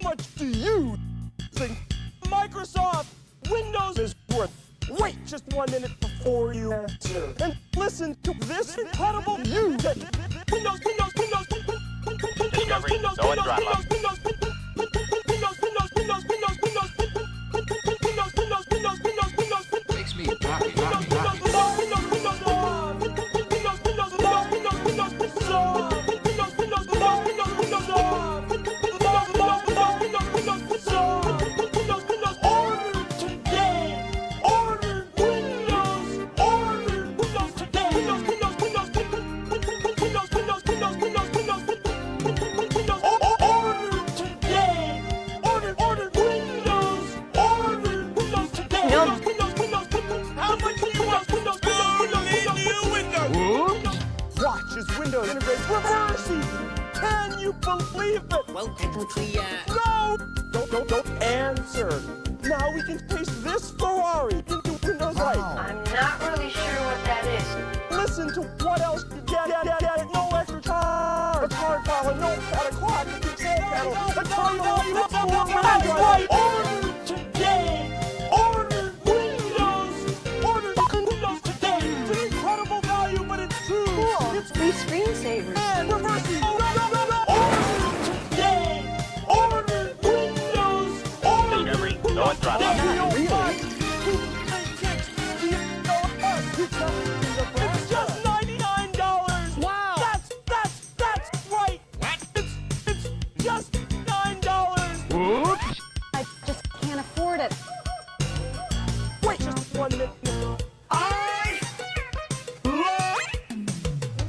much do you think Microsoft Windows is worth? Wait just 1 minute before you answer. And listen to this incredible news. Windows. Makes me happy. Windows integrates reversing. Can you believe it? Well, technically, No! Don't answer. Now we can taste this Ferrari into Windows Light. I'm not really sure what that is. Listen to what else you get. No extra charge. A card file, a notepad, a clock, a control panel, a terminal, that's right. Order today. Order Windows. Order Windows today. It's an incredible value, but it's true. Cool. It's free screensavers. And reversing. Order today. Order Windows. Order Windows today. It's just $99. Wow. That's right. What? It's just $9. Oops. I just can't afford it. Wait just 1 minute. I love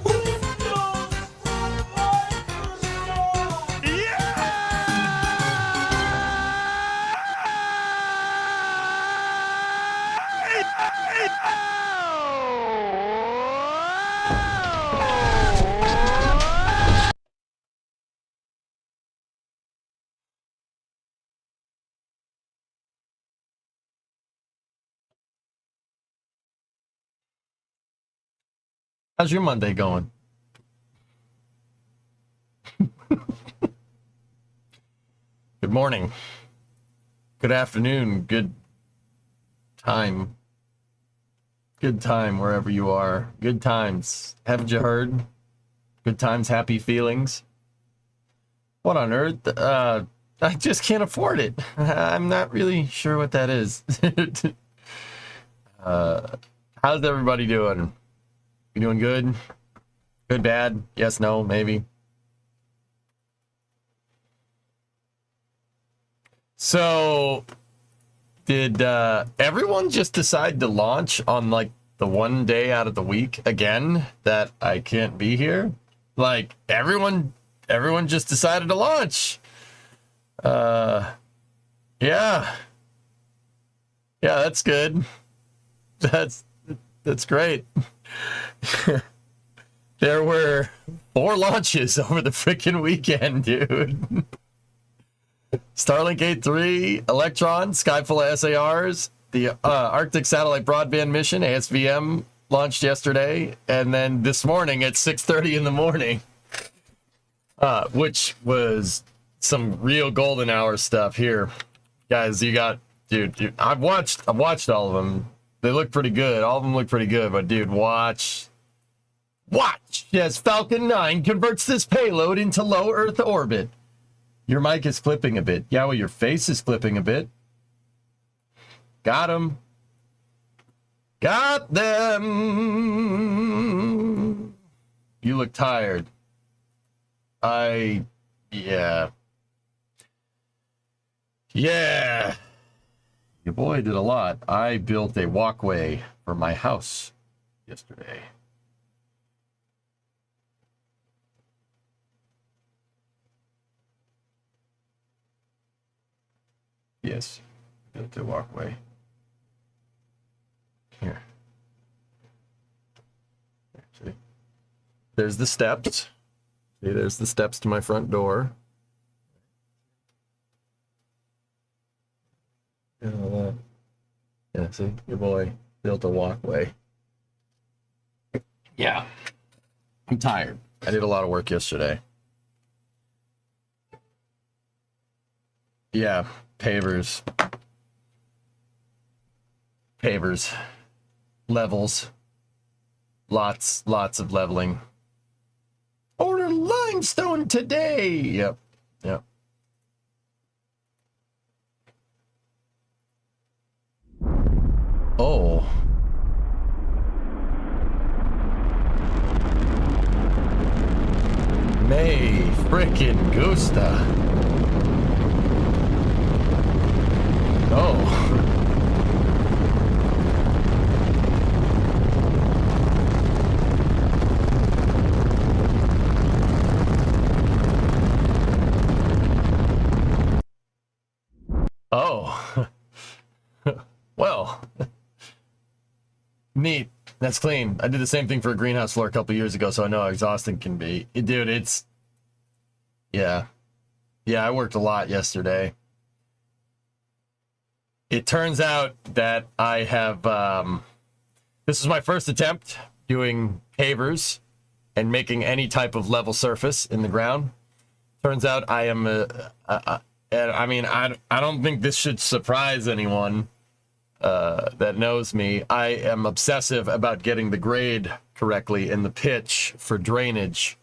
Windows from Microsoft. How's your Monday going? Good morning. Good afternoon. Good time. Good time wherever you are. Good times. Haven't you heard? Good times, happy feelings. What on earth? I just can't afford it. I'm not really sure what that is. How's everybody doing? You doing good? Good, bad? Yes, no, maybe. So, did everyone just decide to launch on like the one day out of the week again that I can't be here? Like everyone just decided to launch. Yeah, that's good. That's great. There were 4 launches over the freaking weekend, dude. Starlink 8.3, Electron, Skyfall SARs, the Arctic Satellite Broadband Mission, ASVM, launched yesterday, and then this morning at 6:30 in the morning, which was some real golden hour stuff here. Guys, you got, dude, I've watched all of them. They look pretty good. All of them look pretty good, but dude, watch as Falcon 9 converts this payload into low Earth orbit. Your mic is clipping a bit. Yeah, well, your face is clipping a bit. Got him. Got them. You look tired. Yeah. Your boy did a lot. I built a walkway for my house yesterday. Yes, built a walkway. Here. See? There's the steps. See, there's the steps to my front door. Yeah, see, your boy built a walkway. Yeah. I'm tired. I did a lot of work yesterday. Yeah, pavers. Pavers. Levels. Lots of leveling. Order limestone today! Yep. Yep. Oh. May frickin' Gusta. Oh. Oh. Well. Neat. That's clean. I did the same thing for a greenhouse floor a couple years ago, so I know how exhausting can be. Dude, it's... Yeah. Yeah, I worked a lot yesterday. It turns out that I have... this is my first attempt doing pavers and making any type of level surface in the ground. Turns out I am... I mean, I don't think this should surprise anyone that knows me. I am obsessive about getting the grade correctly in the pitch for drainage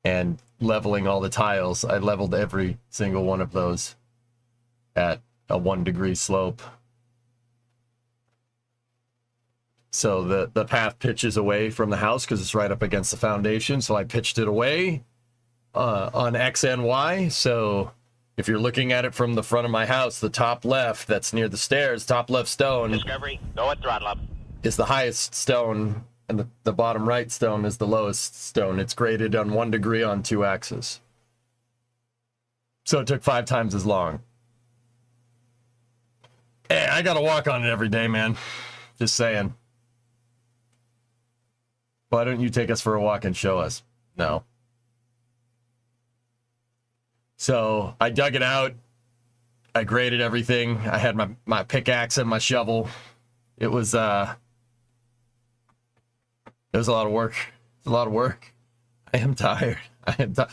and leveling all the tiles. I leveled every single one of those at a 1 degree slope. So the path pitches away from the house because it's right up against the foundation. So I pitched it away on X and Y. So if you're looking at it from the front of my house, the top left, that's near the stairs, top left stone Discovery, go at throttle up. is the highest stone, and the bottom right stone is the lowest stone. It's graded on 1 degree on 2 axes. So it took 5 times as long. Hey, I gotta walk on it every day, man. Just saying. Why don't you take us for a walk and show us? No. So I dug it out. I graded everything. I had my pickaxe and my shovel. It was a lot of work. It's a lot of work. I am tired. I'm gonna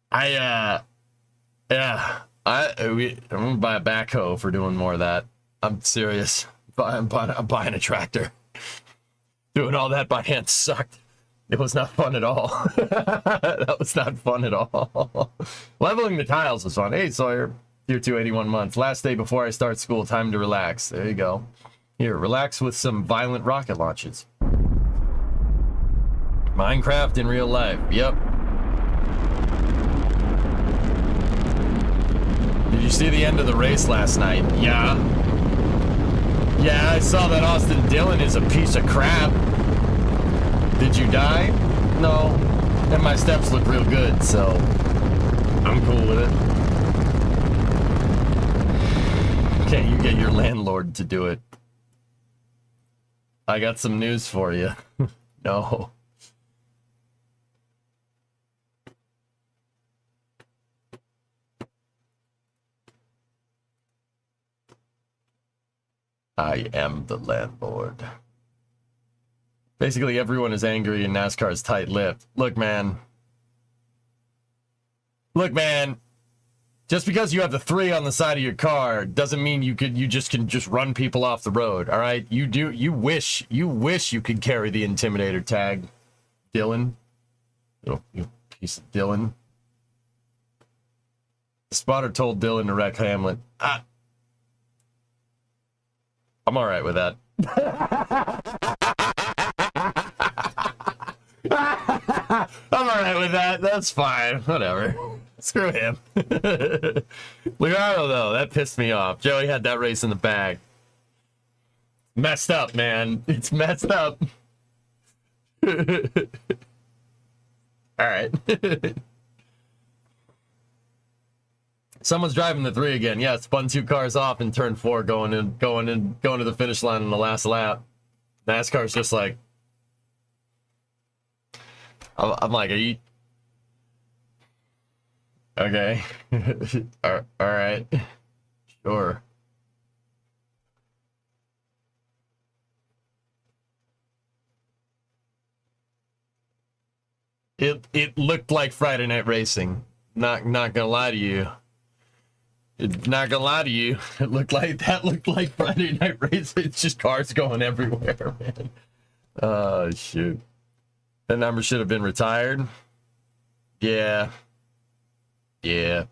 buy a backhoe for doing more of that. I'm serious. I'm buying a tractor. Doing all that by hand sucked. It was not fun at all. That was not fun at all. Leveling the tiles was fun. Hey, Sawyer. Year 2, 81 months. Last day before I start school. Time to relax. There you go. Here, relax with some violent rocket launches. Minecraft in real life. Yep. Did you see the end of the race last night? Yeah. Yeah, I saw that Austin Dillon is a piece of crap. Did you die? No. And my steps look real good, so I'm cool with it. Can't you get your landlord to do it? I got some news for you. No. I am the landlord. Basically, everyone is angry and NASCAR is tight-lipped. Look, man. Look, man. Just because you have the 3 on the side of your car doesn't mean you just can run people off the road. All right, you wish you could carry the Intimidator tag, Dylan. You piece of Dylan. The spotter told Dylan to wreck Hamlet. I'm all right with that. I'm all right with that. That's fine. Whatever. Screw him. Leonardo, though, that pissed me off. Joey had that race in the bag. Messed up, man. It's messed up. All right. Someone's driving the 3 again. Yeah, spun 2 cars off in turn 4, going to the finish line on the last lap. NASCAR's just like, I'm like, are you okay? All right, sure. It looked like Friday Night Racing. Not gonna lie to you. Not gonna lie to you. It looked like Friday Night Race. It's just cars going everywhere, man. Oh shoot. That number should have been retired. Yeah. Yeah.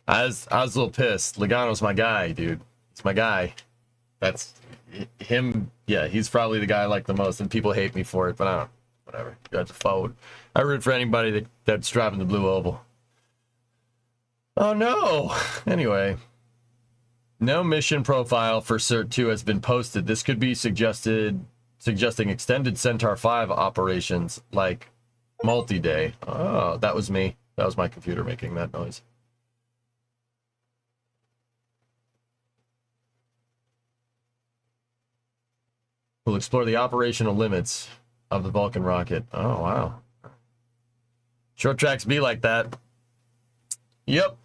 I was a little pissed. Logano's my guy, dude. He's my guy. That's him. Yeah, he's probably the guy I like the most, and people hate me for it, but I don't. Whatever. You got to vote. I root for anybody that's driving the blue oval. Oh no. Anyway. No mission profile for Cert 2 has been posted. This could be suggesting extended Centaur 5 operations like multi-day. Oh, that was me. That was my computer making that noise. We'll explore the operational limits of the Vulcan rocket. Oh, wow. Short tracks be like that. Yep.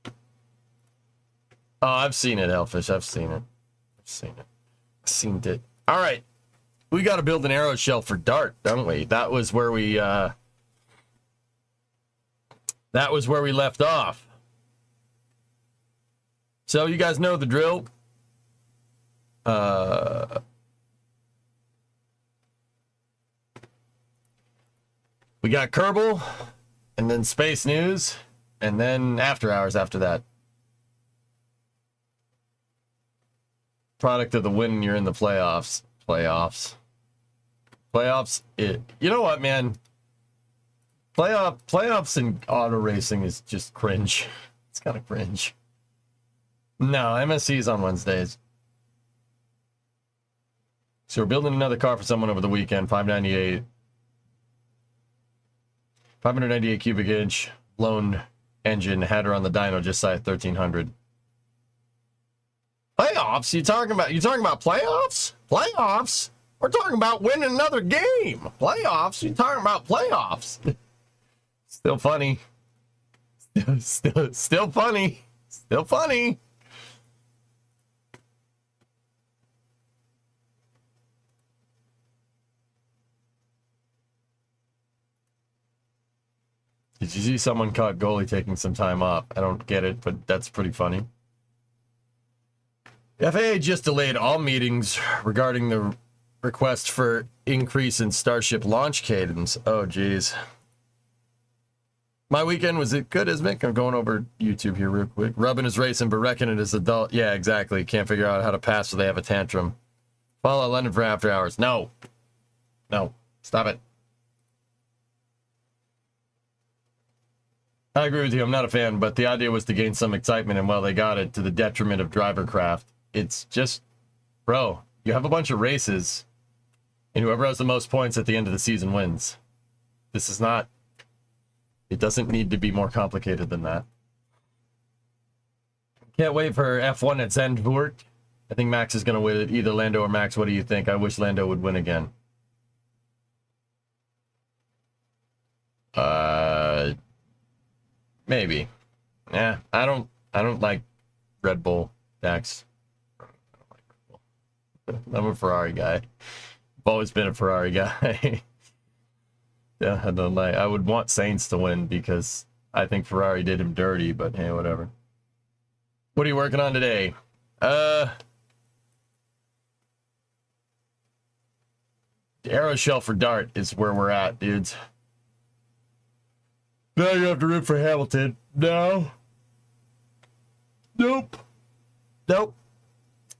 Oh, I've seen it, Hellfish. I've seen it. Seen it. All right. We got to build an aeroshell for Dart, don't we? That was where we left off. So you guys know the drill. We got Kerbal, and then Space News, and then After Hours after that. Product of the win, you're in the playoffs. Playoffs. You know what, man? Playoffs in auto racing is just cringe. It's kind of cringe. No, MSC is on Wednesdays. So we're building another car for someone over the weekend. 598 cubic inch blown engine. Had her on the dyno just shy of 1300. Playoffs? You talking about playoffs? Playoffs? We're talking about winning another game. Playoffs? You talking about playoffs? Still funny. Still funny. Still funny. Did you see someone caught goalie taking some time off? I don't get it, but that's pretty funny. The FAA just delayed all meetings regarding the request for increase in Starship launch cadence. Oh, geez. My weekend was it good, isn't it? I'm going over YouTube here real quick. Rubbing is racing, but wrecking it is adult. Yeah, exactly. Can't figure out how to pass so they have a tantrum. Follow London for After Hours. No. No. Stop it. I agree with you. I'm not a fan, but the idea was to gain some excitement, and well, they got it to the detriment of driver craft. It's just, bro, you have a bunch of races, and whoever has the most points at the end of the season wins. This is not, it doesn't need to be more complicated than that. Can't wait for F1 at Zandvoort. I think Max is going to win it. Either Lando or Max. What do you think? I wish Lando would win again. Maybe. Yeah, I don't like Red Bull, Dax. I'm a Ferrari guy. I've always been a Ferrari guy. Yeah, I don't like. I would want Sainz to win because I think Ferrari did him dirty, but hey, whatever. What are you working on today? Aeroshell for Dart is where we're at, dudes. Now you have to root for Hamilton. No. Nope. Nope.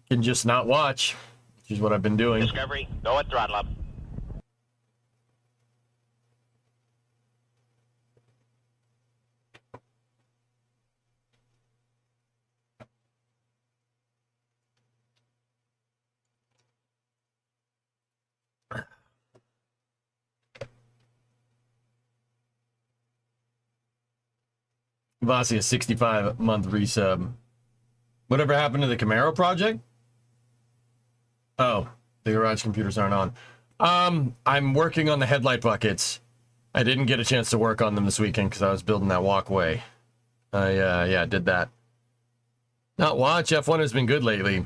Can just not watch, which is what I've been doing. Discovery, go at throttle up. Vasi, a 65-month resub. Whatever happened to the Camaro project? Oh, the garage computers aren't on. I'm working on the headlight buckets. I didn't get a chance to work on them this weekend because I was building that walkway. I did that. Not watch. F1 has been good lately.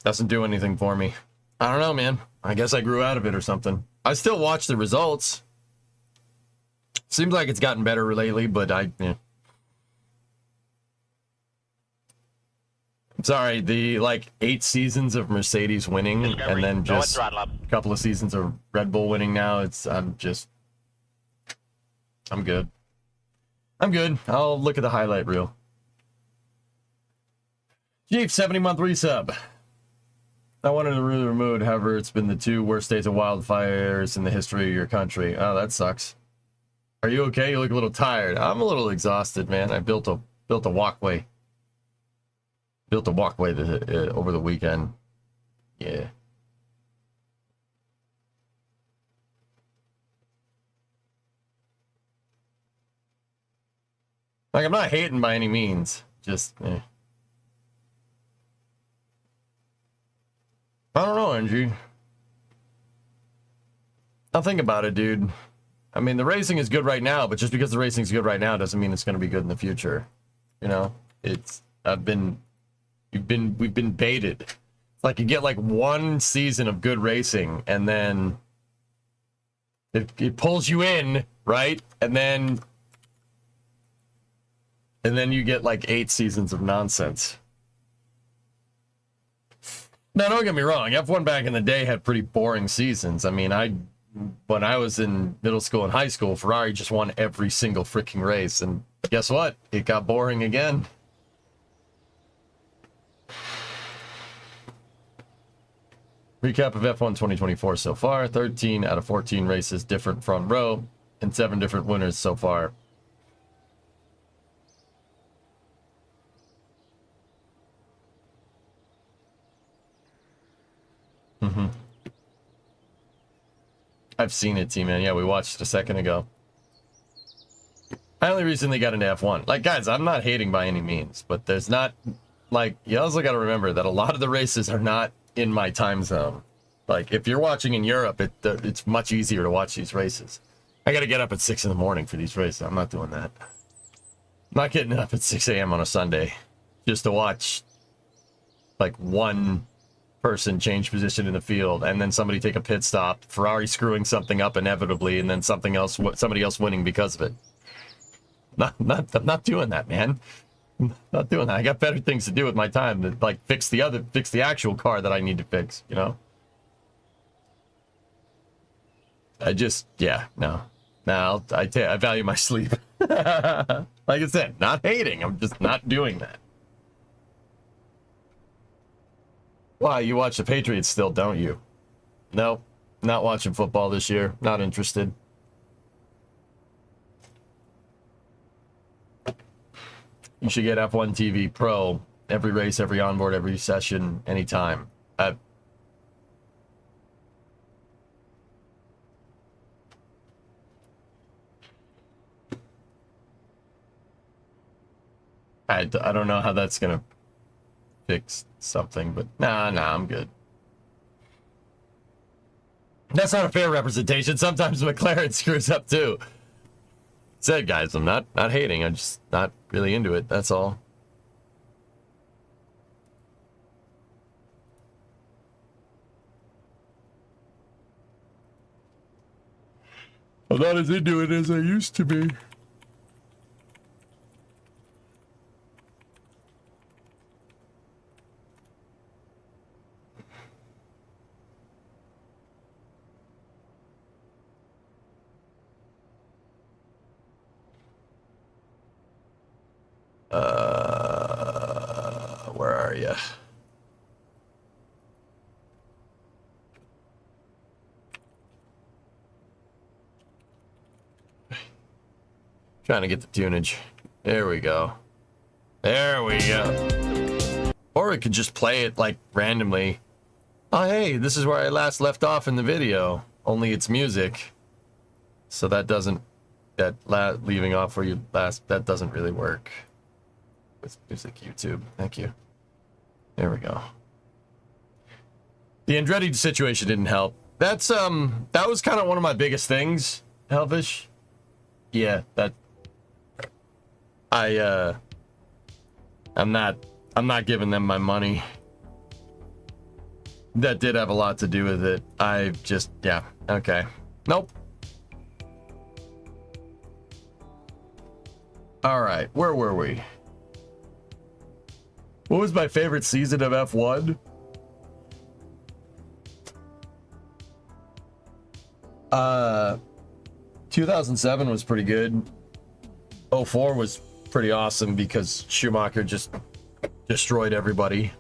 Doesn't do anything for me. I don't know, man. I guess I grew out of it or something. I still watch the results. Seems like it's gotten better lately, but yeah. I'm sorry, the like 8 seasons of Mercedes winning Discovery, and then go and just throttle up. a couple of seasons of Red Bull winning now, I'm good. I'm good. I'll look at the highlight reel. Jeep, 70-month resub. I wanted to really remove, however, it's been the 2 worst days of wildfires in the history of your country. Oh, that sucks. Are you okay? You look a little tired. I'm a little exhausted, man. I built a walkway. Built a walkway over the weekend. Yeah. Like, I'm not hating by any means. Just, I don't know, Angie. I'll think about it, dude. I mean, the racing is good right now, but just because the racing's good right now doesn't mean it's going to be good in the future. You know, we've been baited. It's like you get like 1 season of good racing, and then it pulls you in, right? And then you get like 8 seasons of nonsense. Now, don't get me wrong. F1 back in the day had pretty boring seasons. I mean, when I was in middle school and high school, Ferrari just won every single freaking race. And guess what? It got boring again. Recap of F1 2024 so far. 13 out of 14 races, different front row, and 7 different winners so far. Mm-hmm. I've seen it, T-Man. Yeah, we watched it a second ago. I only recently got into F1. Like, guys, I'm not hating by any means, but there's not, like, you also got to remember that a lot of the races are not in my time zone. Like, if you're watching in Europe, it's much easier to watch these races. I got to get up at 6 in the morning for these races. I'm not doing that. I'm not getting up at 6 a.m. on a Sunday just to watch, like, one person change position in the field and then somebody take a pit stop, Ferrari screwing something up inevitably, and then somebody else winning because of it. I'm not doing that, man. I'm not doing that. I got better things to do with my time than like fix the actual car that I need to fix, you know? I value my sleep. Like I said, not hating. I'm just not doing that. Why, you watch the Patriots still, don't you? No, not watching football this year. Not interested. You should get F1 TV Pro. Every race, every onboard, every session, anytime. I don't know how that's going to fix something, but nah, I'm good. That's not a fair representation. Sometimes McLaren screws up too. Said, guys, I'm not hating. I'm just not really into it. That's all. I'm not as into it as I used to be. Where are you? Trying to get the tunage. There we go. There we go. Or we could just play it like randomly. Oh, hey, this is where I last left off in the video. Only it's music. So that doesn't, leaving off where you last, that doesn't really work. With music YouTube. Thank you. There we go. The Andretti situation didn't help. That was kind of one of my biggest things, Helvish. Yeah, I'm not giving them my money. that did have a lot to do with it. I just, yeah, okay. Nope. All right, where were we? What was my favorite season of F1? 2007 was pretty good. 04 was pretty awesome because Schumacher just destroyed everybody.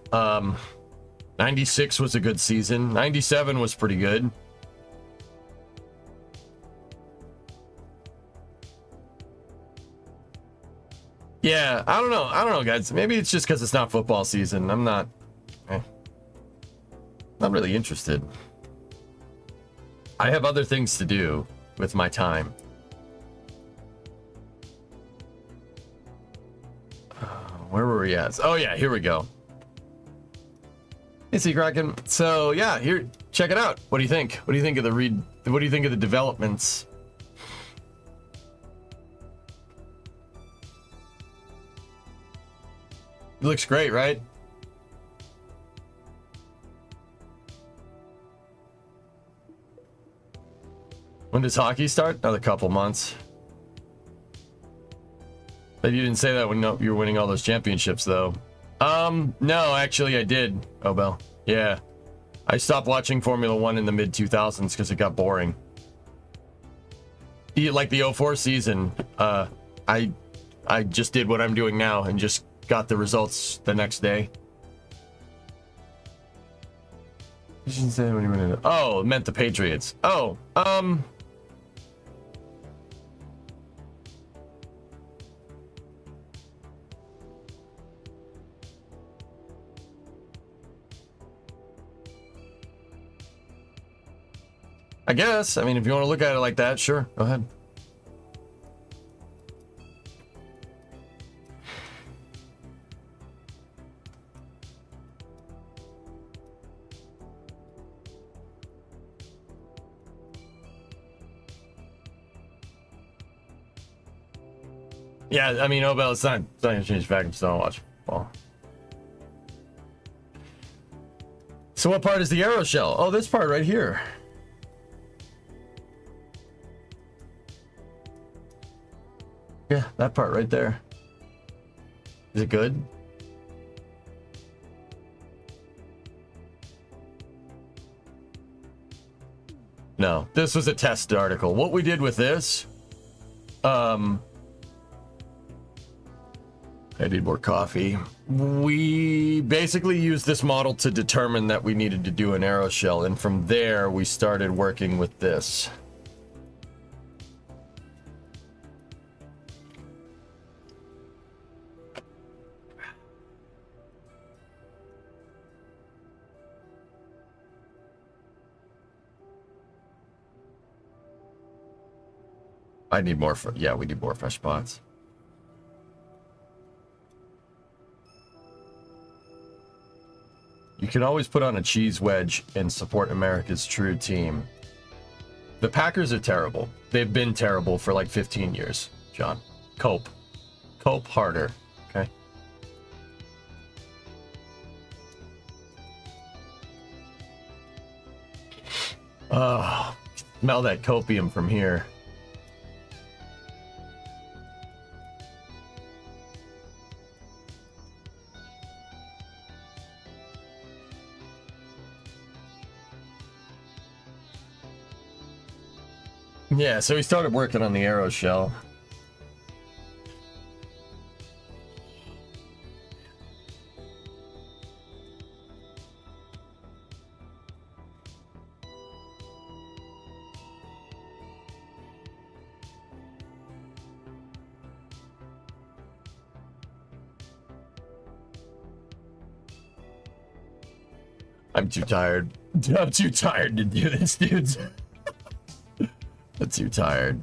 96 was a good season. 97 was pretty good. Yeah, I don't know, guys. Maybe it's just because it's not football season. I'm not really interested. I have other things to do with my time. Where were we at? Oh yeah, here we go. Hey, Kraken. So yeah, here, check it out. What do you think? What do you think of what do you think of the developments? It looks great, right? When does hockey start? Another couple months. But you didn't say that when you were winning all those championships, though. No, actually, I did. Oh, Bell. Yeah. I stopped watching Formula 1 in the mid-2000s because it got boring. Like the 04 season, I just did what I'm doing now and just got the results the next day. You shouldn't say when you went in. Oh, it meant the Patriots. Oh, I guess. I mean, if you want to look at it like that, sure. Go ahead. Yeah, I mean, Obel, it's not going to change the fact I'm still watching football. So what part is the aeroshell? Oh, this part right here. Yeah, that part right there. Is it good? No, this was a test article. What we did with this, I need more coffee. We basically used this model to determine that we needed to do an aeroshell, and from there we started working with this. I need more. Yeah, we need more fresh pots. You can always put on a cheese wedge and support America's true team. The Packers are terrible. They've been terrible for like 15 years, John. Cope harder, okay? Oh, smell that copium from here. Yeah, so he started working on the aeroshell. I'm too tired. I'm too tired to do this, dudes. I'm too tired.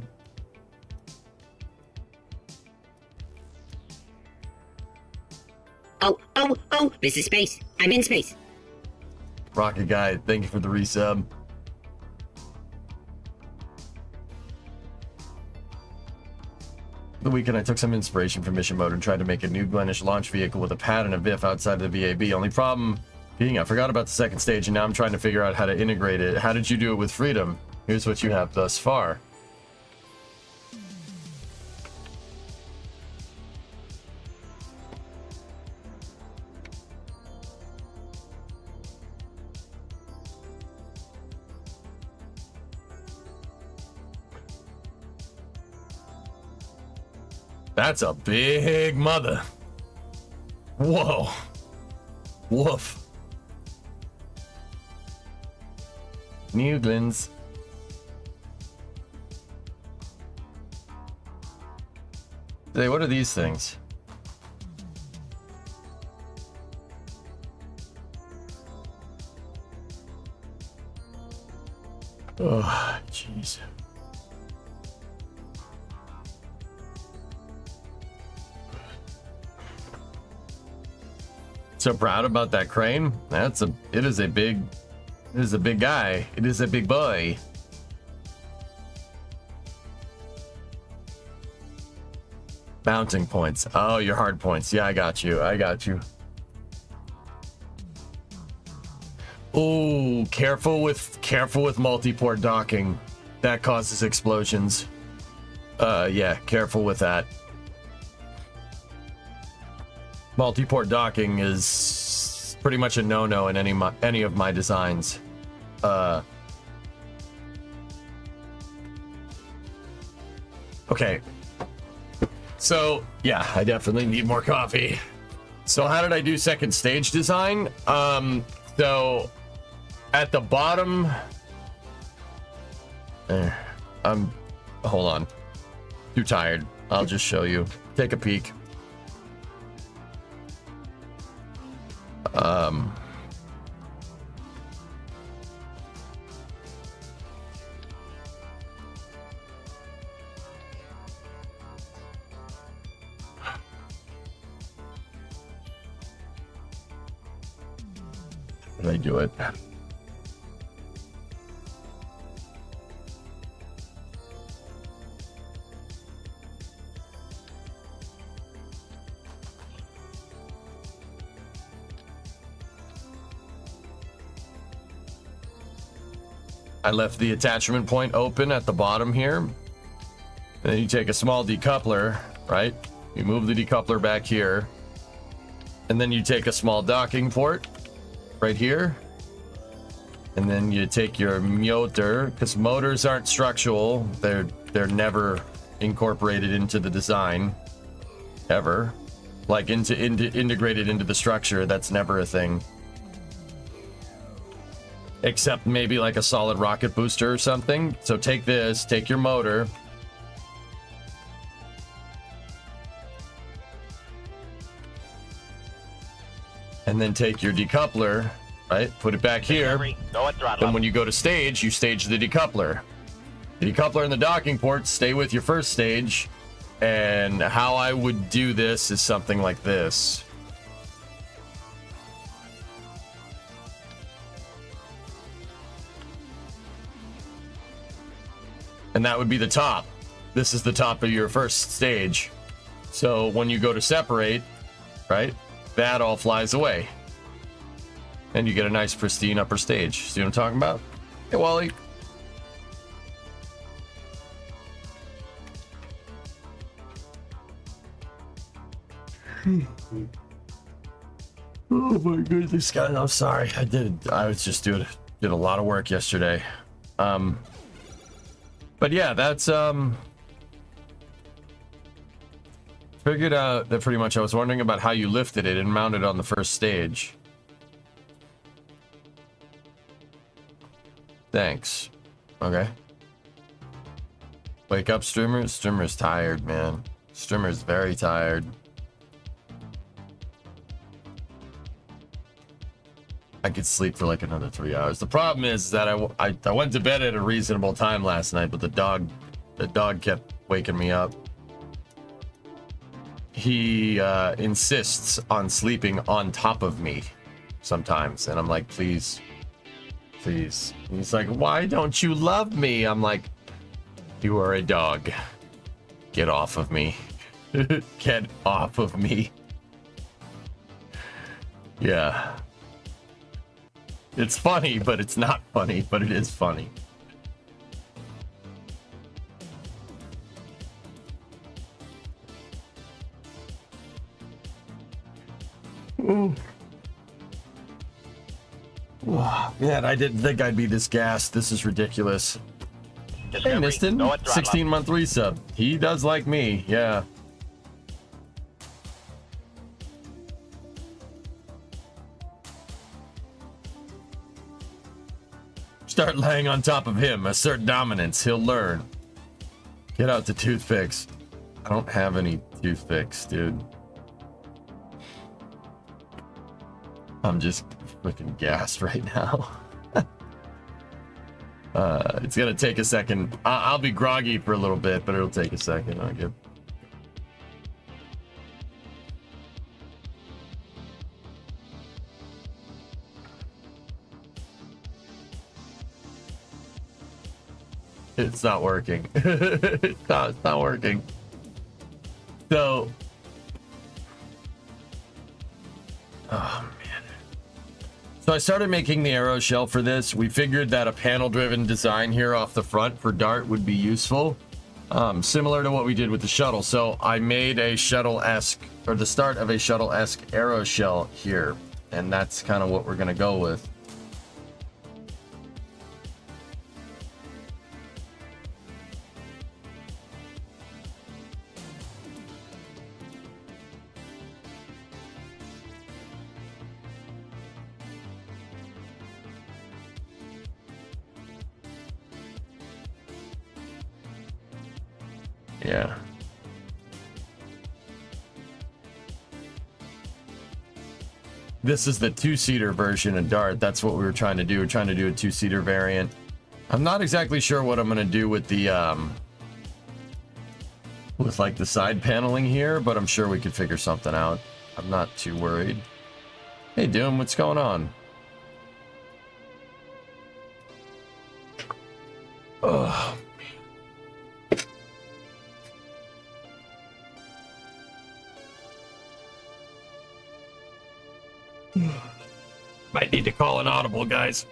Oh, this is space. I'm in space. Rocket Guy, thank you for the resub. The weekend I took some inspiration from Mission Mode and tried to make a new Glenish launch vehicle with a pad and a VIF outside of the VAB. Only problem, Being, I forgot about the second stage, and now I'm trying to figure out how to integrate it. How did you do it with freedom? Here's what you have thus far. That's a big mother. Whoa. Woof. Newglands. Hey, what are these things? Oh, jeez. So proud about that crane. It is a big guy. It is a big boy. Mounting points. Oh, your hard points. Yeah, I got you. Oh, careful with multi-port docking. That causes explosions. Yeah, careful with that. Multi-port docking is pretty much a no-no in any of my designs. Okay. So, yeah, I definitely need more coffee. So how did I do second stage design? So at the bottom, hold on. Too tired. I'll just show you. Take a peek. Did I do it? I left the attachment point open at the bottom here. And then you take a small decoupler, right? You move the decoupler back here. And then you take a small docking port right here. And then you take your motor, because motors aren't structural. They're never incorporated into the design. Ever. Like integrated into the structure, that's never a thing. Except maybe like a solid rocket booster or something. So take this, take your motor. And then take your decoupler, right? Put it back here. Then when you go to stage, you stage the decoupler. The decoupler and the docking ports stay with your first stage. And how I would do this is something like this. And that would be the top. This is the top of your first stage. So when you go to separate, right, that all flies away. And you get a nice pristine upper stage. See what I'm talking about? Hey, Wally. Oh my goodness, God, I'm sorry. I was just did a lot of work yesterday. But yeah, that's figured out that pretty much. I was wondering about how you lifted it and mounted on the first stage. Thanks. Okay. Wake up, streamer. Streamer's tired, man. Streamer's very tired. I could sleep for like another 3 hours. The problem is that I went to bed at a reasonable time last night, but the dog kept waking me up. He insists on sleeping on top of me sometimes, and I'm like, please. And he's like, why don't you love me? I'm like, you are a dog. Get off of me. Get off of me. Yeah. It's funny, but it's not funny, but it is funny. Man, I didn't think I'd be this gassed. This is ridiculous. Hey, Niston, 16-month resub. He does like me, yeah. Start laying on top of him. Assert dominance. He'll learn. Get out the toothpicks. I don't have any toothpicks, dude. I'm just freaking gassed right now. It's gonna take a second. I'll be groggy for a little bit, but it'll take a second. I'll get. It's not working. It's not working. So, oh man. So I started making the aeroshell for this. We figured that a panel-driven design here off the front for Dart would be useful, similar to what we did with the shuttle. So I made a shuttle-esque, or the start of a shuttle-esque aeroshell here, and that's kind of what we're gonna go with. Yeah. This is the two-seater version of Dart. That's what we were trying to do. We're trying to do a two-seater variant. I'm not exactly sure what I'm going to do with the with like the side paneling here, but I'm sure we could figure something out. I'm not too worried. Hey Doom, what's going on? Oh. Might need to call an audible, guys.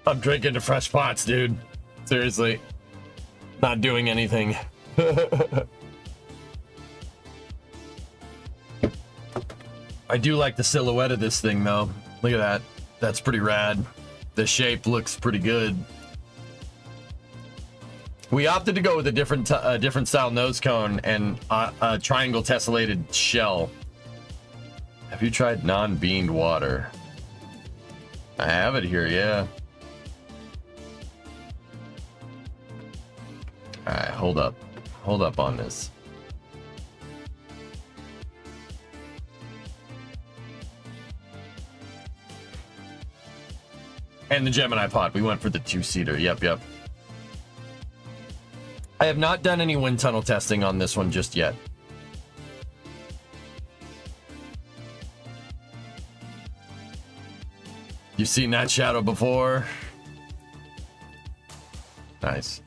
I'm drinking the fresh pots, dude. Seriously. Not doing anything. I do like the silhouette of this thing, though. Look at that. That's pretty rad. The shape looks pretty good. We opted to go with a different style nose cone and a triangle tessellated shell. Have you tried non-beaned water? I have it here, yeah. Alright, hold up. Hold up on this. And the Gemini pod. We went for the two-seater. Yep. I have not done any wind tunnel testing on this one just yet. You've seen that shadow before? Nice.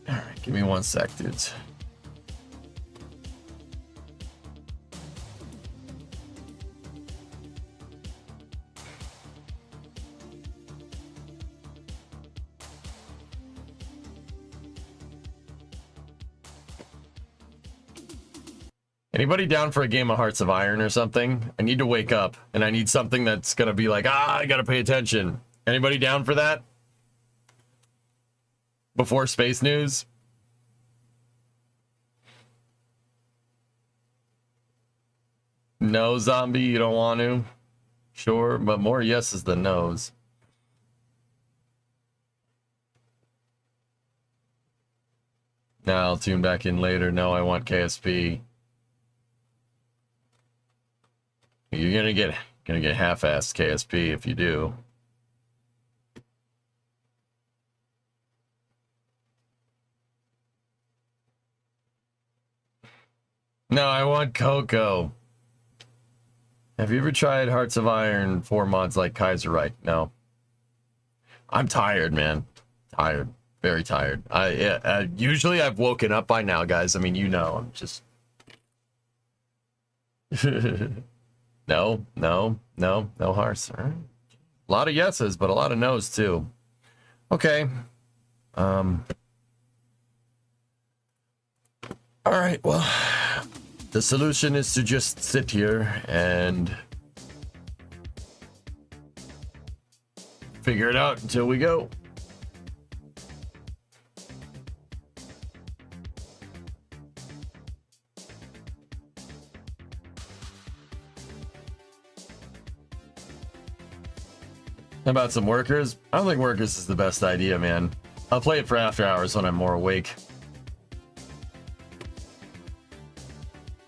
Alright, give me 1 sec, dudes. Anybody down for a game of Hearts of Iron or something? I need to wake up, and I need something that's gonna be like, I gotta pay attention. Anybody down for that? Before space news? No, zombie, you don't want to? Sure, but more yeses than nos. No, I'll tune back in later. No, I want KSP. You're gonna get half-assed KSP if you do. No, I want cocoa. Have you ever tried Hearts of Iron 4 mods like Kaiserreich? No. I'm tired, man. Tired. Very tired. Usually I've woken up by now, guys. I mean, you know, I'm just... No hearts. All right. A lot of yeses, but a lot of no's too. Okay. All right, well, the solution is to just sit here and figure it out until we go. How about some workers? I don't think workers is the best idea, man. I'll play it for after hours when I'm more awake.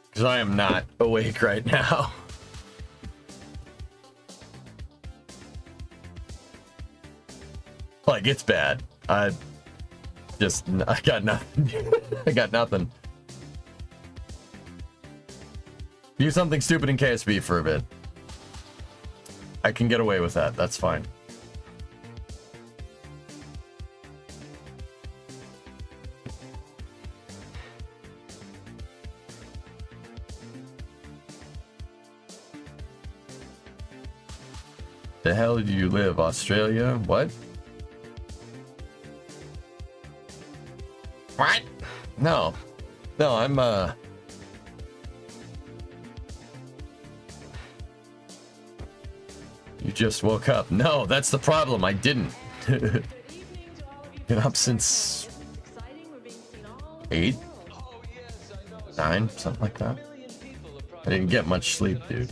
Because I am not awake right now. Like, it's bad. I got nothing. I got nothing. Do something stupid in KSB for a bit. I can get away with that. That's fine. The hell do you live? Australia? What? What? No. No, I'm You just woke up. No, that's the problem. I didn't. Been up since 8, 9, something like that. I didn't get much sleep, dude.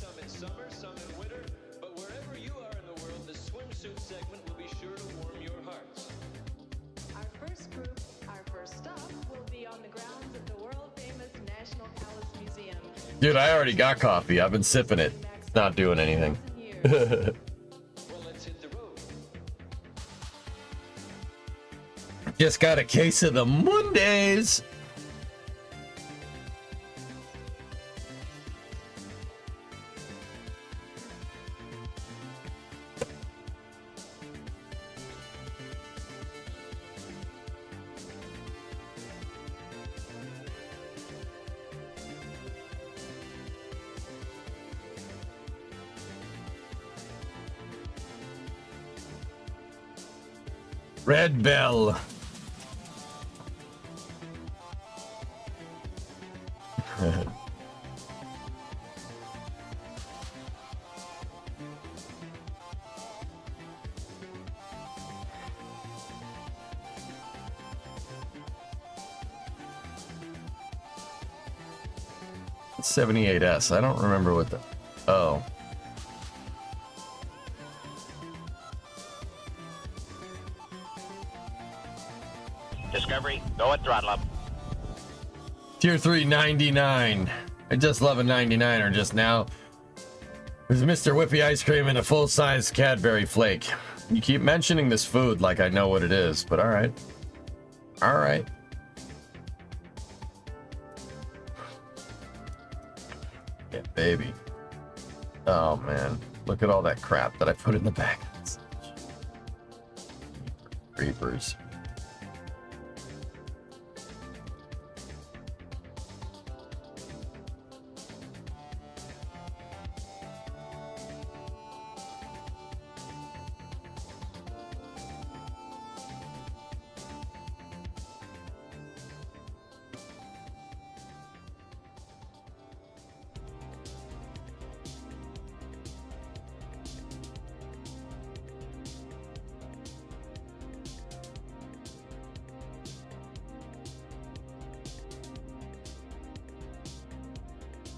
Our first group, our first stop will be on the grounds of the world-famous National Palace Museum. Dude, I already got coffee. I've been sipping it. It's not doing anything. Just got a case of the Mondays. Red Bell. It's 78S. I don't remember what the... Oh. Discovery, go at throttle up. Tier 3 99. I just love a 99er just now. With Mr. Whippy ice cream and a full-size Cadbury flake. You keep mentioning this food like I know what it is, but alright. Alright. Yeah, baby. Oh man. Look at all that crap that I put in the bag. Creepers.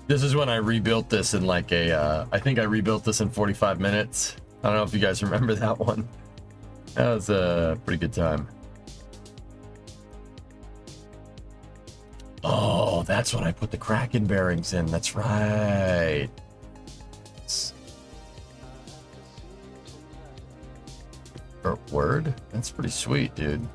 This is when I rebuilt this in like a, I think I rebuilt this in 45 minutes. I don't know if you guys remember that one. That was a pretty good time. Oh, that's when I put the Kraken bearings in. That's right. Word? That's pretty sweet, dude.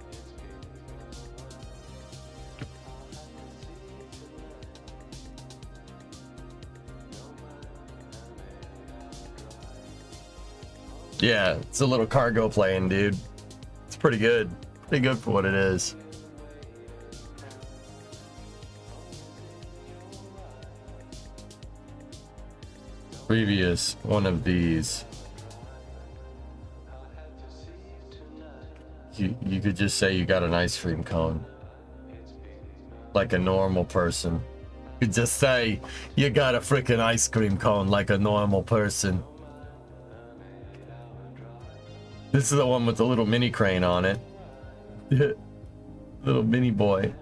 Yeah, it's a little cargo plane, dude. It's pretty good. Pretty good for what it is. Previous one of these. You could just say you got an ice cream cone. Like a normal person. You could just say you got a freaking ice cream cone like a normal person. This is the one with the little mini crane on it. Little mini boy.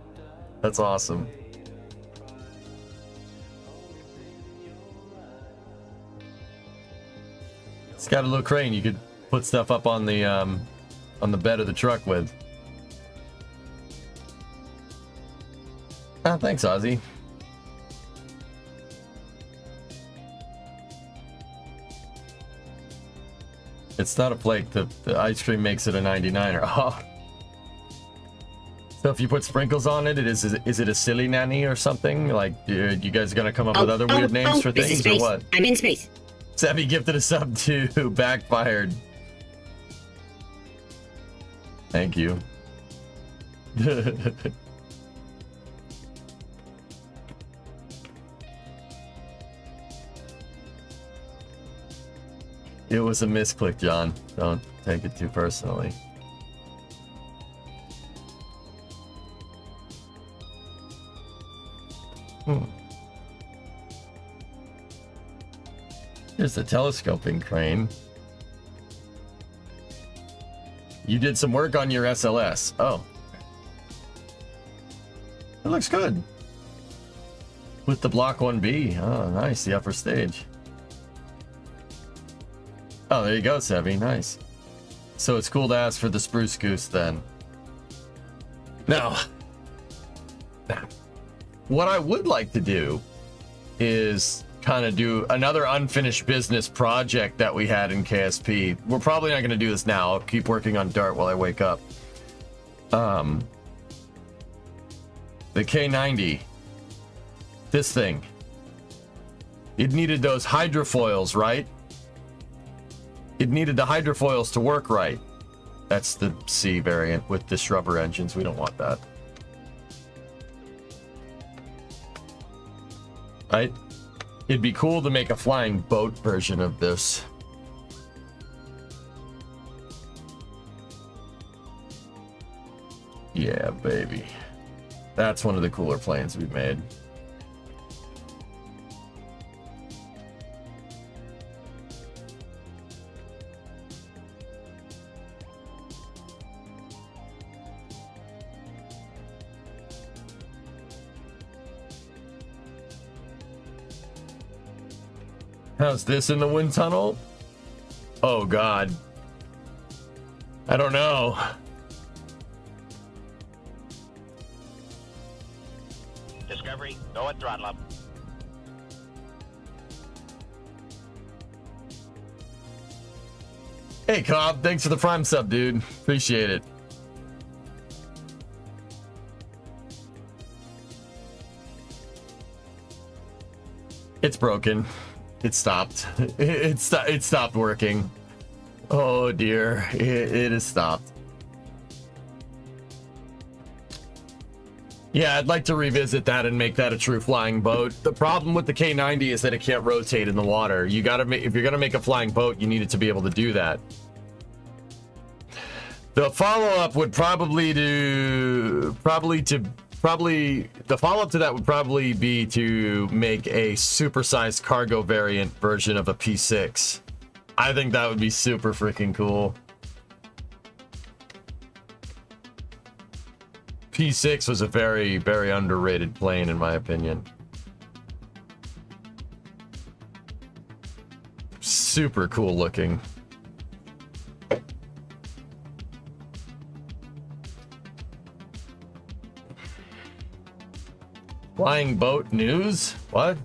That's awesome. It's got a little crane you could put stuff up on the bed of the truck with. Oh, thanks, Ozzy. It's not a flake. The ice cream makes it a 99er. Oh. So if you put sprinkles on it, is it a silly nanny or something? Like, you guys gonna come up with other weird names for this is things or space. what? I'm in space. Savvy gifted a sub to Backfired. Thank you. It was a misclick, John. Don't take it too personally. Here's the telescoping crane. You did some work on your SLS. Oh. It looks good. With the Block 1B. Oh, nice. The upper stage. Oh, there you go, Sevy. Nice. So it's cool to ask for the Spruce Goose then. Now, what I would like to do is kind of do another unfinished business project that we had in KSP. We're probably not going to do this now. I'll keep working on Dart while I wake up. The K90. This thing. It needed those hydrofoils, right? It needed the hydrofoils to work right. That's the C variant with the Shrubber engines. We don't want that. Right? It'd be cool to make a flying boat version of this. Yeah, baby. That's one of the cooler planes we've made. How's this in the wind tunnel? Oh, God. I don't know. Discovery, go at throttle up. Hey, Cobb. Thanks for the Prime sub, dude. Appreciate it. It's broken. It stopped. It stopped working. Oh dear, it has stopped. Yeah, I'd like to revisit that and make that a true flying boat. The problem with the K90 is that it can't rotate in the water. You gotta make, if you're gonna make a flying boat, you need it to be able to do that. The follow-up would probably the follow-up to that would probably be to make a supersized cargo variant version of a P6. I think that would be super freaking cool. P6 was a very, very underrated plane in my opinion. Super cool looking. Flying boat news? What?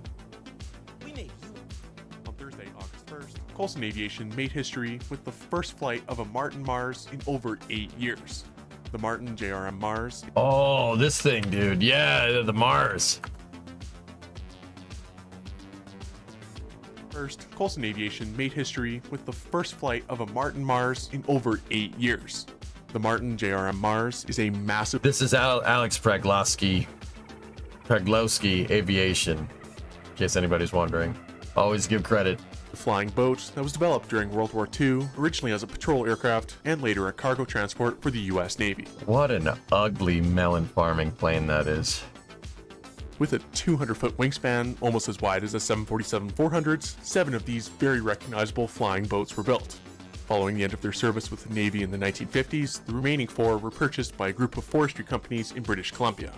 On Thursday, August 1st, Coulson Aviation made history with the first flight of a Martin Mars in over 8 years. The Martin JRM Mars. Oh, this thing, dude. Yeah, the Mars. First, Coulson Aviation made history with the first flight of a Martin Mars in over 8 years. The Martin JRM Mars is a massive... This is Alex Preglowski Aviation, in case anybody's wondering. Always give credit. flying boat that was developed during World War II, originally as a patrol aircraft and later a cargo transport for the US Navy. What an ugly melon farming plane that is. With a 200-foot wingspan, almost as wide as the 747-400s, 7 of these very recognizable flying boats were built. Following the end of their service with the Navy in the 1950s, the remaining 4 were purchased by a group of forestry companies in British Columbia.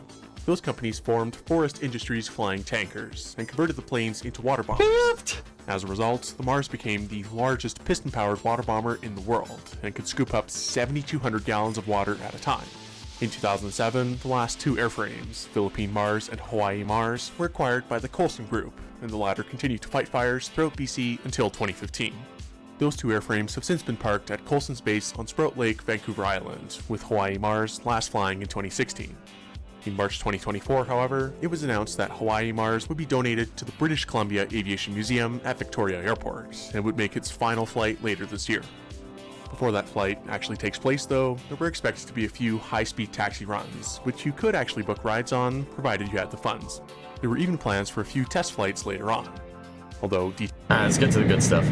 Those companies formed Forest Industries Flying Tankers and converted the planes into water bombers. As a result, the Mars became the largest piston-powered water bomber in the world and could scoop up 7,200 gallons of water at a time. In 2007, the last 2 airframes, Philippine Mars and Hawaii Mars, were acquired by the Coulson Group, and the latter continued to fight fires throughout BC until 2015. Those 2 airframes have since been parked at Coulson's base on Sprout Lake, Vancouver Island, with Hawaii Mars last flying in 2016. In March 2024, however, it was announced that Hawaii Mars would be donated to the British Columbia Aviation Museum at Victoria Airport, and would make its final flight later this year. Before that flight actually takes place though, there were expected to be a few high-speed taxi runs, which you could actually book rides on, provided you had the funds. There were even plans for a few test flights later on. Although Let's get to the good stuff.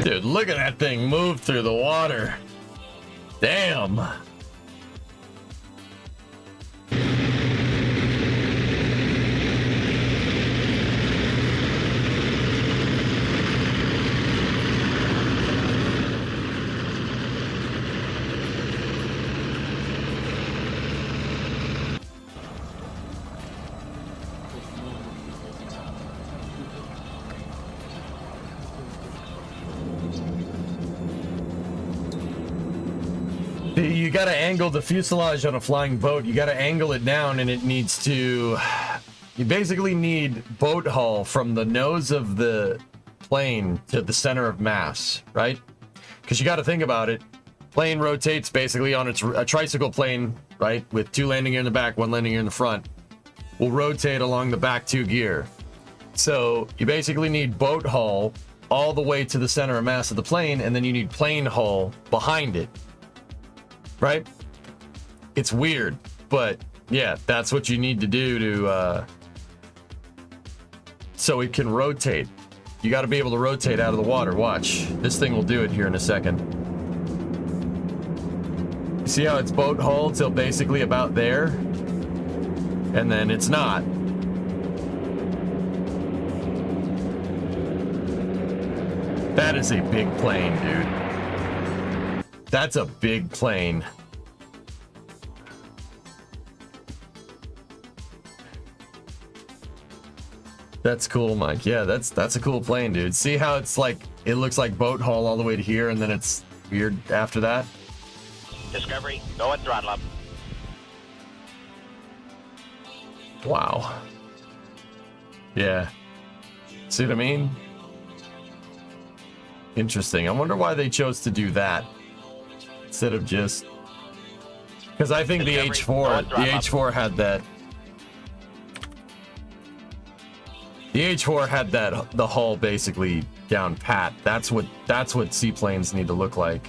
Dude, look at that thing move through the water. Damn. You gotta angle the fuselage on a flying boat. You gotta angle it down, and it needs to... You basically need boat hull from the nose of the plane to the center of mass, right? Because you gotta think about it. Plane rotates basically on a tricycle plane, right? With 2 landing gear in the back, 1 landing gear in the front. Will rotate along the back 2 gear. So you basically need boat hull all the way to the center of mass of the plane, and then you need plane hull behind it. Right? It's weird, but yeah, that's what you need to do to so it can rotate. You got to be able to rotate out of the water. Watch, this thing will do it here in a second. You see how it's boat hull till basically about there, and then it's not. That is a big plane, dude. That's a big plane. That's cool, Mike. Yeah, that's a cool plane, dude. See how it's like, it looks like boat hull all the way to here, and then it's weird after that? Discovery, go at throttle up. Wow. Yeah. See what I mean? Interesting. I wonder why they chose to do that instead of just... Because I think the H4 had that... The H4 had that, the hull basically down pat. That's what seaplanes need to look like.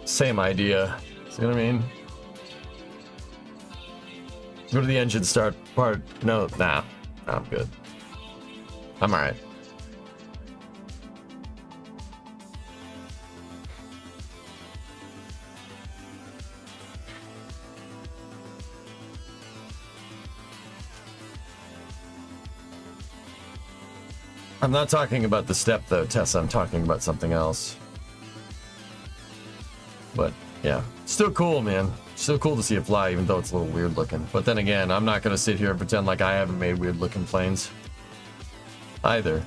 Same idea. See what I mean? Go to the engine start part. No, nah. I'm good. I'm alright. I'm not talking about the step though, Tessa. I'm talking about something else. But yeah, still cool, man. Still cool to see it fly, even though it's a little weird looking. But then again, I'm not gonna sit here and pretend like I haven't made weird looking planes either.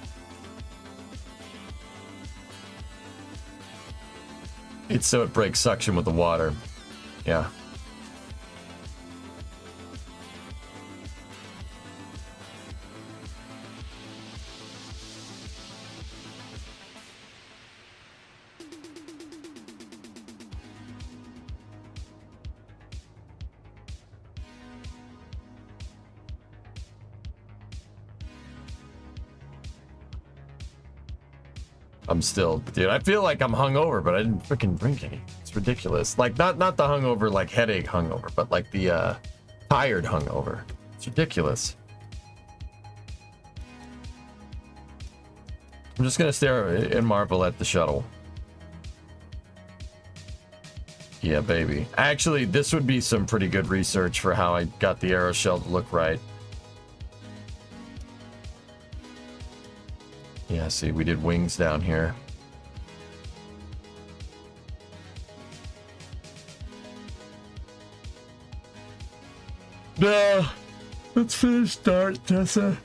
It's so it breaks suction with the water. Yeah. I'm still, dude, I feel like I'm hungover, but I didn't freaking drink any. It's ridiculous. Like, not the hungover, like headache hungover, but like the tired hungover. It's ridiculous. I'm just gonna stare and marvel at the shuttle. Yeah, baby. Actually, this would be some pretty good research for how I got the aeroshell to look right. Yeah, see, we did wings down here. Let's finish start, Tessa.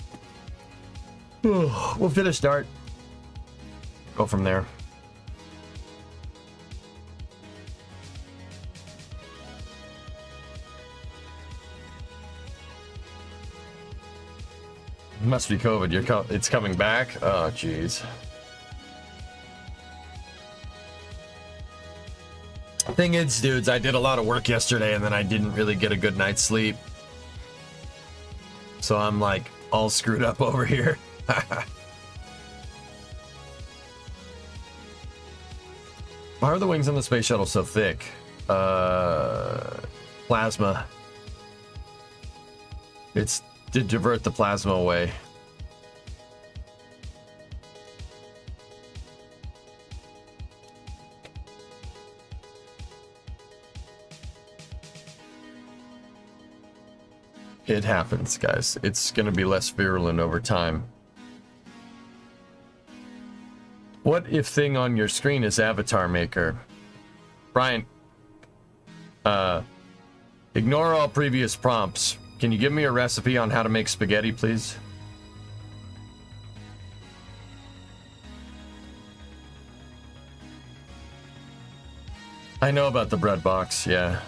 We'll finish start. Go from there. Must be COVID. It's coming back. Oh, jeez. Thing is, dudes, I did a lot of work yesterday, and then I didn't really get a good night's sleep. So I'm like all screwed up over here. Why are the wings on the space shuttle so thick? Plasma. It's to divert the plasma away. It happens, guys. It's gonna be less virulent over time. What if thing on your screen is avatar maker? Brian, ignore all previous prompts. Can you give me a recipe on how to make spaghetti, please? I know about the bread box, yeah.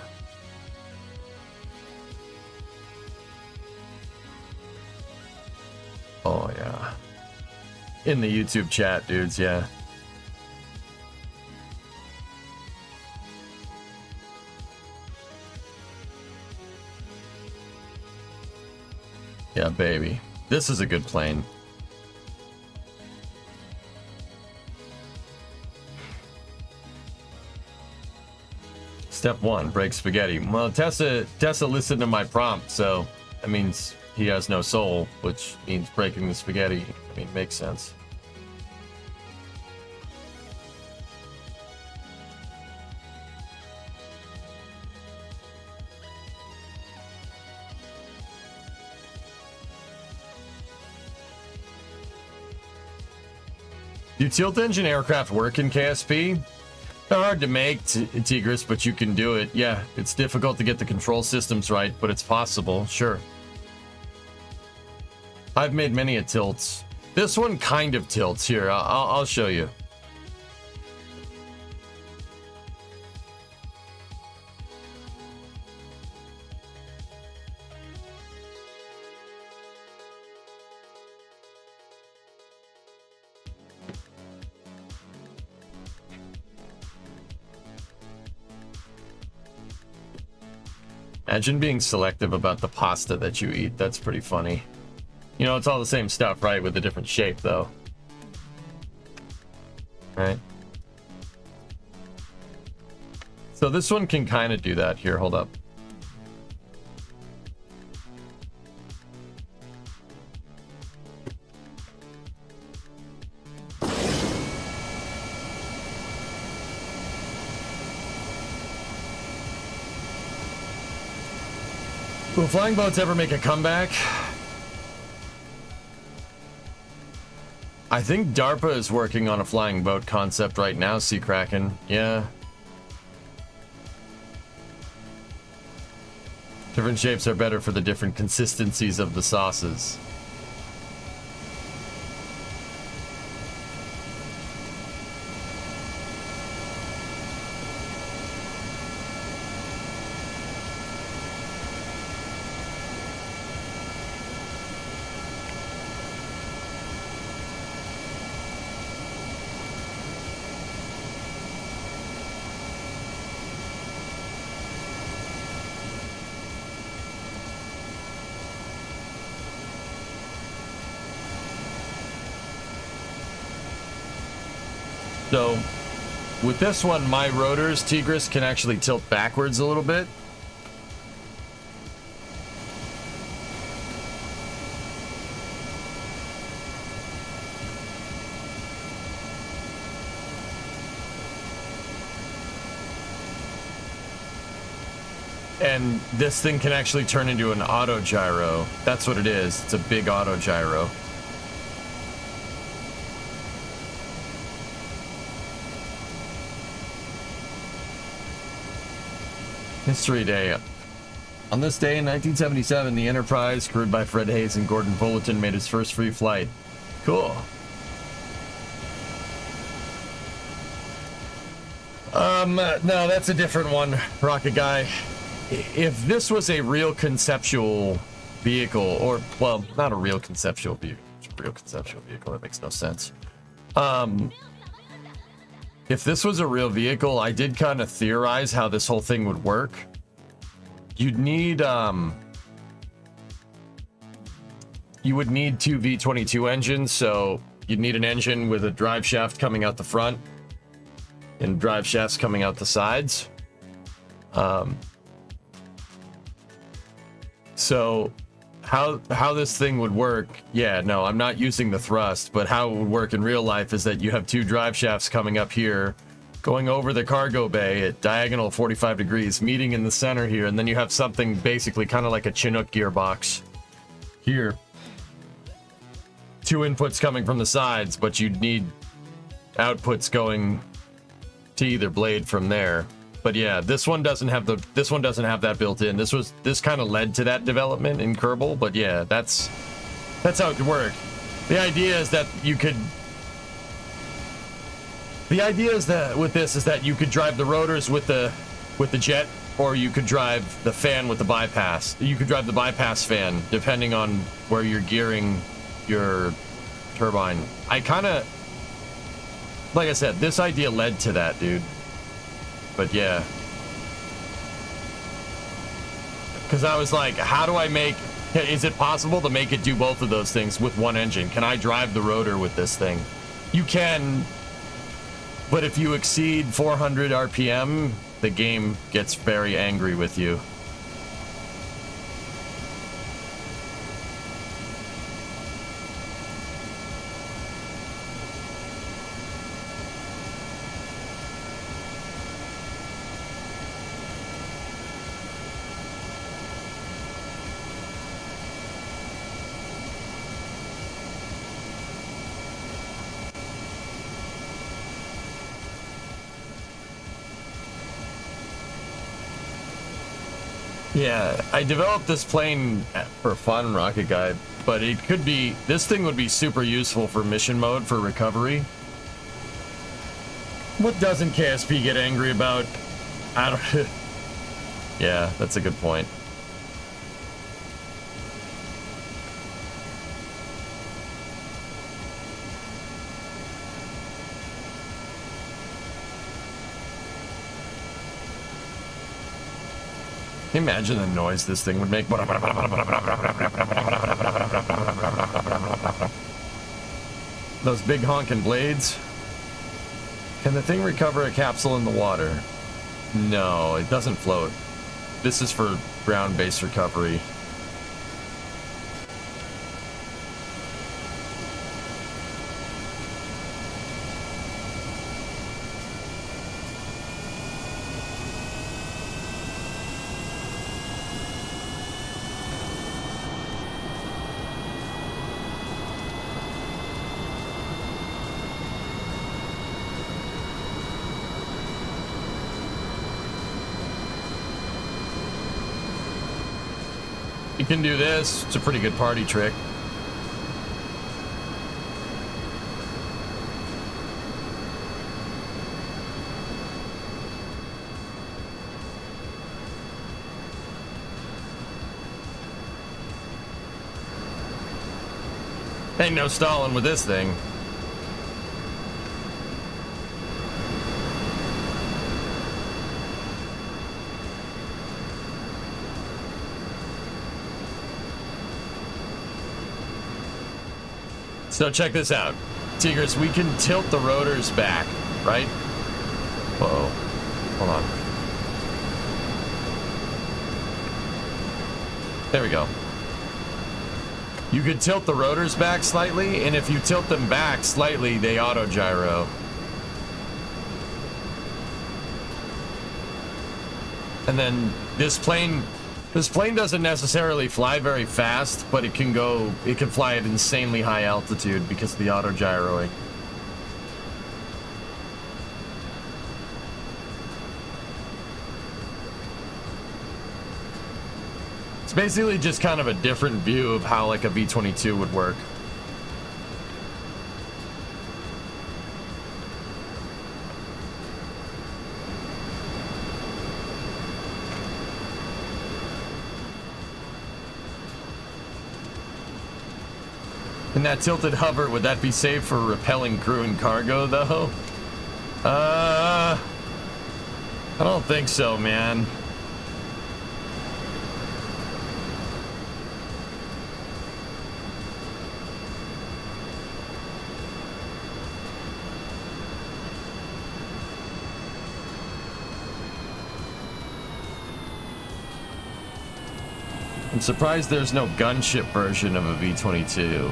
Oh, yeah. In the YouTube chat, dudes, yeah. Yeah, baby. This is a good plane. Step 1, break spaghetti. Well, Tessa listened to my prompt, so that means he has no soul, which means breaking the spaghetti. I mean, makes sense. Do tilt engine aircraft work in KSP? They're hard to make, Tigris, but you can do it. Yeah, it's difficult to get the control systems right, but it's possible, sure. I've made many a tilts. This one kind of tilts. Here, I'll show you. Imagine being selective about the pasta that you eat. That's pretty funny. You know, it's all the same stuff, right? With a different shape, though. Right? So this one can kind of do that. Here, hold up. Will flying boats ever make a comeback? I think DARPA is working on a flying boat concept right now, Sea Kraken. Yeah. Different shapes are better for the different consistencies of the sauces. So with this one, my rotors, Tigris, can actually tilt backwards a little bit. And this thing can actually turn into an auto gyro. That's what it is. It's a big auto gyro. History Day. On this day in 1977, the Enterprise, crewed by Fred Hayes and Gordon Fullerton, made its first free flight. Cool. No, that's a different one, Rocket Guy. If this was a real conceptual vehicle, or, well, not a real conceptual vehicle, it's a real conceptual vehicle, that makes no sense. If this was a real vehicle, I did kind of theorize how this whole thing would work. You'd need, you would need two V22 engines, so you'd need an engine with a drive shaft coming out the front and drive shafts coming out the sides. So how this thing would work, yeah, no, I'm not using the thrust, but how it would work in real life is that you have two drive shafts coming up here, going over the cargo bay at diagonal 45 degrees, meeting in the center here, and then you have something basically kind of like a Chinook gearbox here. Two inputs coming from the sides, but you'd need outputs going to either blade from there. But yeah, this one doesn't have that built in. This kind of led to that development in Kerbal, but yeah, that's how it could work. The idea is that with this is that you could drive the rotors with the jet, or you could drive the fan with the bypass. You could drive the bypass fan depending on where you're gearing your turbine. I kind of, like I said, this idea led to that, dude. But yeah, because I was like, how do I is it possible to make it do both of those things with one engine? Can I drive the rotor with this thing? You can, but if you exceed 400 RPM, the game gets very angry with you. Yeah, I developed this plane for fun, Rocket Guy, but this thing would be super useful for mission mode for recovery. What doesn't KSP get angry about? I don't. Yeah, that's a good point. Imagine the noise this thing would make. Those big honking blades. Can the thing recover a capsule in the water? No, it doesn't float. This is for ground-based recovery. You can do this. It's a pretty good party trick. Ain't no stalling with this thing. So check this out. Tigris, we can tilt the rotors back right? Uh-oh. Hold on. There we go. You could tilt the rotors back slightly, and if you tilt them back slightly, they auto-gyro. And then this plane doesn't necessarily fly very fast, but it can fly at insanely high altitude because of the auto-gyroing. It's basically just kind of a different view of how like a V-22 would work. And that tilted hover, would that be safe for repelling crew and cargo though? I don't think so, man. I'm surprised there's no gunship version of a V-22.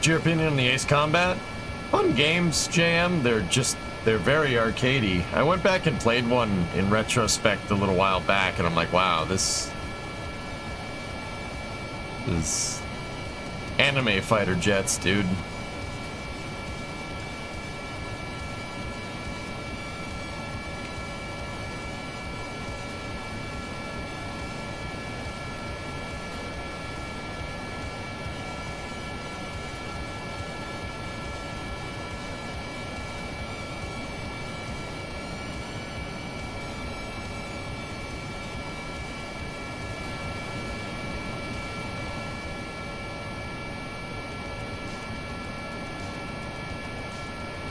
Your opinion on the Ace Combat? Fun games, JM. They're very arcadey. I went back and played one in retrospect a little while back, and I'm like, wow, this is anime fighter jets, dude.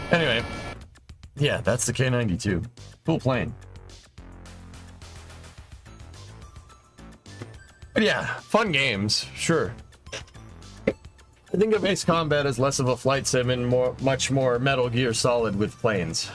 Anyway, yeah, that's the K-92. Cool plane. But yeah, fun games, sure. I think of Ace Combat as less of a flight sim and much more Metal Gear Solid with planes.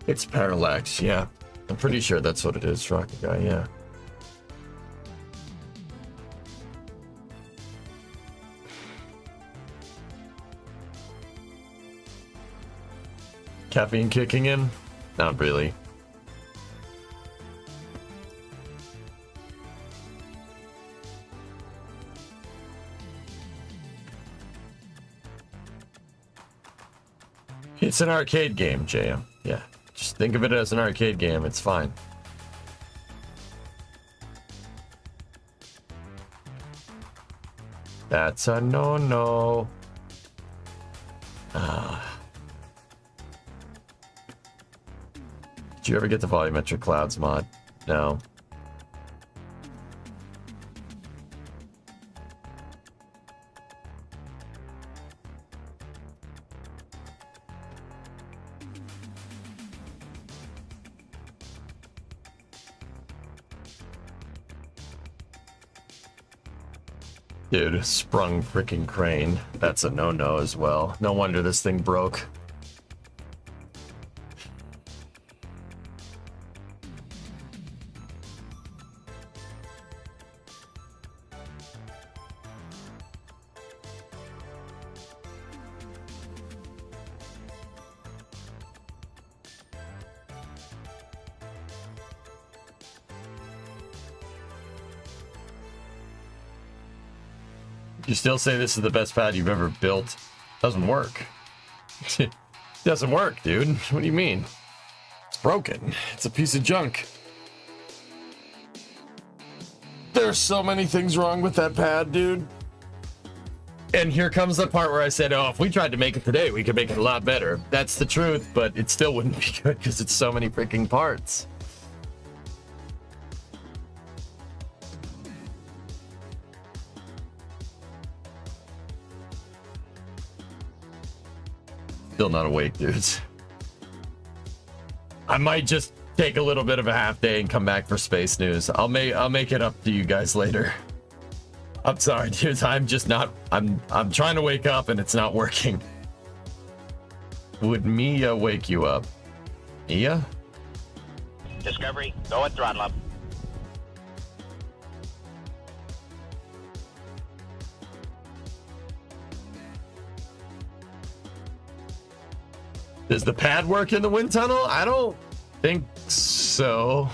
It's Parallax, yeah. I'm pretty sure that's what it is, Rocket Guy, yeah. Caffeine kicking in? Not really. It's an arcade game, JM. Yeah. Just think of it as an arcade game. It's fine. That's a no-no. Did you ever get the volumetric clouds mod? No. Dude, sprung freaking crane. That's a no-no as well. No wonder this thing broke. You still say this is the best pad you've ever built? Doesn't work. Doesn't work, dude. What do you mean? It's broken. It's a piece of junk. There's so many things wrong with that pad, dude. And here comes the part where I said, oh, if we tried to make it today, we could make it a lot better. That's the truth, but it still wouldn't be good because it's so many freaking parts. Still not awake, dudes. I might just take a little bit of a half day and come back for space news. I'll make it up to you guys later. I'm sorry, dudes. I'm just not. I'm trying to wake up and it's not working. Would Mia wake you up? Mia? Discovery, go at throttle up. Does the pad work in the wind tunnel? I don't think so.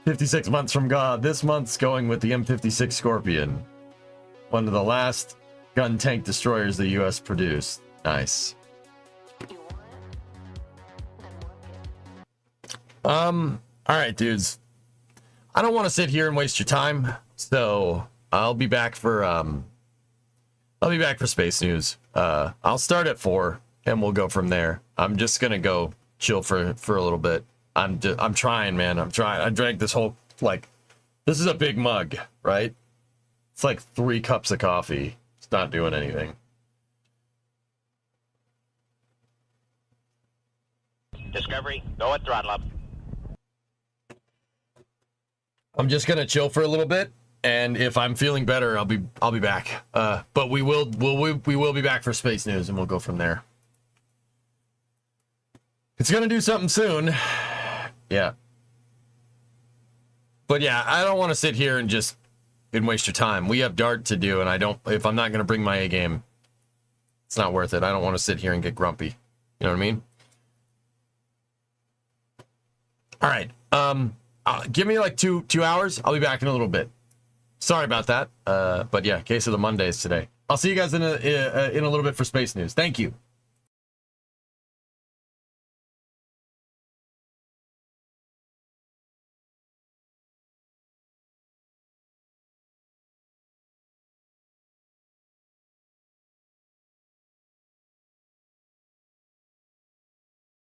56 months from God. This month's going with the M56 Scorpion. One of the last gun tank destroyers the US produced. Nice. Alright, dudes. I don't want to sit here and waste your time, so I'll be back for space news. I'll start at 4 and we'll go from there. I'm just gonna go chill for a little bit. I'm trying, man. I'm trying. I drank this whole, like, this is a big mug, right? It's like 3 cups of coffee. It's not doing anything. Discovery, go at throttle up. I'm just gonna chill for a little bit, and if I'm feeling better, I'll be back. But we will be back for space news, and we'll go from there. It's gonna do something soon. Yeah. But yeah, I don't want to sit here and just waste your time. We have Dart to do, and if I'm not gonna bring my A game, it's not worth it. I don't want to sit here and get grumpy. You know what I mean? All right. Give me like two hours. I'll be back in a little bit. Sorry about that. But yeah, case of the Mondays today. I'll see you guys in a little bit for space news. Thank you.